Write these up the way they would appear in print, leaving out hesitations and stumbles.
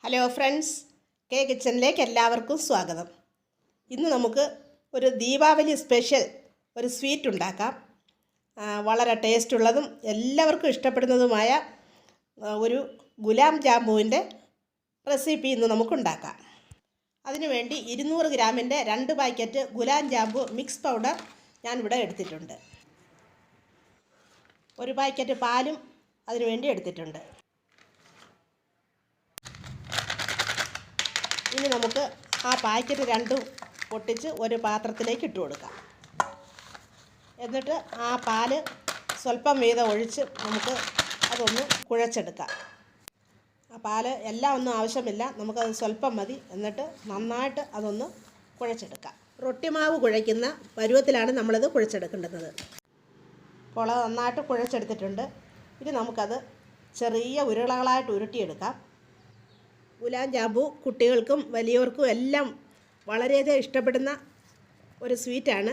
Hello friends, K കിച്ചണിലേക്ക് എല്ലാവർക്കും സ്വാഗതം. ഇന്ന് നമുക്ക് ഒരു ദീപാവലി സ്പെഷ്യൽ ഒരു സ്വീറ്റ് ഉണ്ടാക്കാം. വളരെ ടേസ്റ്റുള്ളതും എല്ലാവർക്കും ഇഷ്ടപ്പെടുന്നതുമായ ഒരു ഗുലാം ജാമുവിൻ്റെ റെസിപ്പി ഇന്ന് നമുക്കുണ്ടാക്കാം. അതിനുവേണ്ടി 200 ഗ്രാമിൻ്റെ 2 പാക്കറ്റ് ഗുലാം ജാമ്പു മിക്സ് പൗഡർ ഞാനിവിടെ എടുത്തിട്ടുണ്ട്. ഒരു പാക്കറ്റ് പാലും അതിനുവേണ്ടി എടുത്തിട്ടുണ്ട്. ഇനി നമുക്ക് ആ പാക്കറ്റ് രണ്ടും പൊട്ടിച്ച് ഒരു പാത്രത്തിലേക്ക് ഇട്ട് കൊടുക്കാം. എന്നിട്ട് ആ പാല് സ്വല്പം വീതം ഒഴിച്ച് നമുക്ക് അതൊന്ന് കുഴച്ചെടുക്കാം. ആ പാല് എല്ലാം ഒന്നും ആവശ്യമില്ല, നമുക്കത് സ്വല്പം മതി. എന്നിട്ട് നന്നായിട്ട് അതൊന്ന് കുഴച്ചെടുക്കാം. റൊട്ടിമാവ് കുഴയ്ക്കുന്ന പരുവത്തിലാണ് നമ്മളിത് കുഴച്ചെടുക്കേണ്ടത്. അപ്പോൾ അത് നന്നായിട്ട് കുഴച്ചെടുത്തിട്ടുണ്ട്. ഇനി നമുക്കത് ചെറിയ ഉരുളകളായിട്ട് ഉരുട്ടിയെടുക്കാം. ഗുലാം ജാമ്പു കുട്ടികൾക്കും വലിയവർക്കും എല്ലാം വളരെയധികം ഇഷ്ടപ്പെടുന്ന ഒരു സ്വീറ്റാണ്.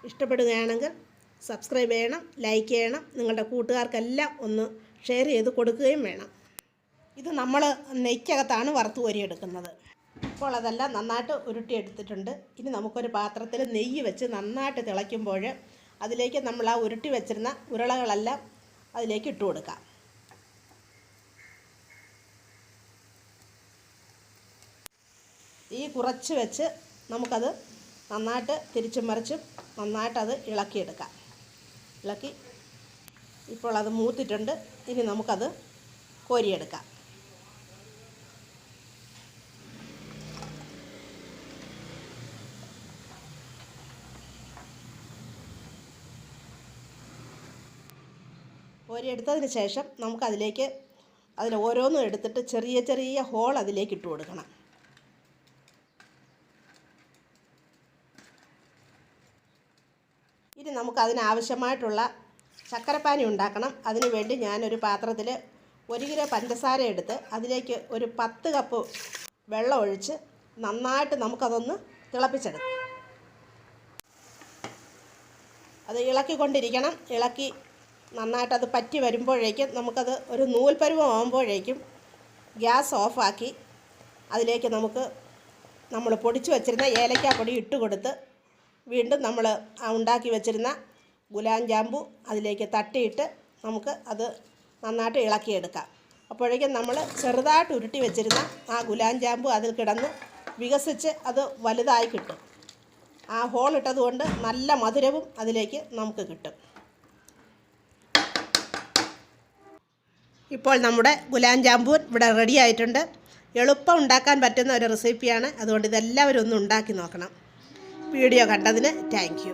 ഇഷ്ടപ്പെടുകയാണെങ്കിൽ സബ്സ്ക്രൈബ് ചെയ്യണം, ലൈക്ക് ചെയ്യണം, നിങ്ങളുടെ കൂട്ടുകാർക്കെല്ലാം ഒന്ന് ഷെയർ ചെയ്ത് കൊടുക്കുകയും വേണം. ഇത് നമ്മൾ നെയ്ക്കകത്താണ് വറുത്ത് കോരിയെടുക്കുന്നത്. അപ്പോൾ അതെല്ലാം നന്നായിട്ട് ഉരുട്ടിയെടുത്തിട്ടുണ്ട്. ഇനി നമുക്കൊരു പാത്രത്തിൽ നെയ്യ് വെച്ച് നന്നായിട്ട് തിളയ്ക്കുമ്പോൾ അതിലേക്ക് നമ്മൾ ആ ഉരുട്ടി വെച്ചിരുന്ന ഉരുളകളെല്ലാം അതിലേക്ക് ഇട്ട് കൊടുക്കാം. കുറച്ച് വെച്ച് നമുക്കത് നന്നായിട്ട് തിരിച്ചും മറിച്ചും നന്നായിട്ടത് ഇളക്കിയെടുക്കാം. ഇളക്കി ഇപ്പോൾ അത് മൂത്തിട്ടുണ്ട്. ഇനി നമുക്കത് കോരിയെടുക്കാം. കോരിയെടുത്തതിന് ശേഷം നമുക്കതിലേക്ക് അതിൽ ഓരോന്നും എടുത്തിട്ട് ചെറിയ ചെറിയ ഹോൾ അതിലേക്ക് ഇട്ട് കൊടുക്കണം. ഇനി നമുക്കതിനാവശ്യമായിട്ടുള്ള ശർക്കരപ്പാനി ഉണ്ടാക്കണം. അതിനു വേണ്ടി ഞാനൊരു പാത്രത്തിൽ 1 കിലോ പഞ്ചസാര എടുത്ത് അതിലേക്ക് ഒരു 10 കപ്പ് വെള്ളം ഒഴിച്ച് നന്നായിട്ട് നമുക്കതൊന്ന് തിളപ്പിച്ചെടുക്കാം. അത് ഇളക്കിക്കൊണ്ടിരിക്കണം. ഇളക്കി നന്നായിട്ടത് പറ്റി വരുമ്പോഴേക്കും നമുക്കത് ഒരു നൂൽപ്പരുവം ആകുമ്പോഴേക്കും ഗ്യാസ് ഓഫാക്കി അതിലേക്ക് നമ്മൾ പൊടിച്ചു വച്ചിരുന്ന ഏലക്കാപ്പൊടി ഇട്ട് കൊടുത്ത് വീണ്ടും നമ്മൾ ഉണ്ടാക്കി വെച്ചിരുന്ന ഗുലാം ജാമ്പു അതിലേക്ക് തട്ടിയിട്ട് നമുക്ക് അത് നന്നായിട്ട് ഇളക്കിയെടുക്കാം. അപ്പോഴേക്കും നമ്മൾ ചെറുതായിട്ട് ഉരുട്ടി വെച്ചിരുന്ന ആ ഗുലാം ജാമ്പു അതിൽ കിടന്ന് വികസിച്ച് അത് വലുതായി കിട്ടും. ആ ഹോളിട്ടത് കൊണ്ട് നല്ല മധുരവും അതിലേക്ക് നമുക്ക് കിട്ടും. ഇപ്പോൾ നമ്മുടെ ഗുലാം ജാമ്പൂൻ ഇവിടെ റെഡി ആയിട്ടുണ്ട്. എളുപ്പം ഉണ്ടാക്കാൻ പറ്റുന്ന ഒരു റെസിപ്പിയാണ്. അതുകൊണ്ട് ഇതെല്ലാവരും ഒന്ന് ഉണ്ടാക്കി നോക്കണം. വീഡിയോ കണ്ടതിന് താങ്ക് യു.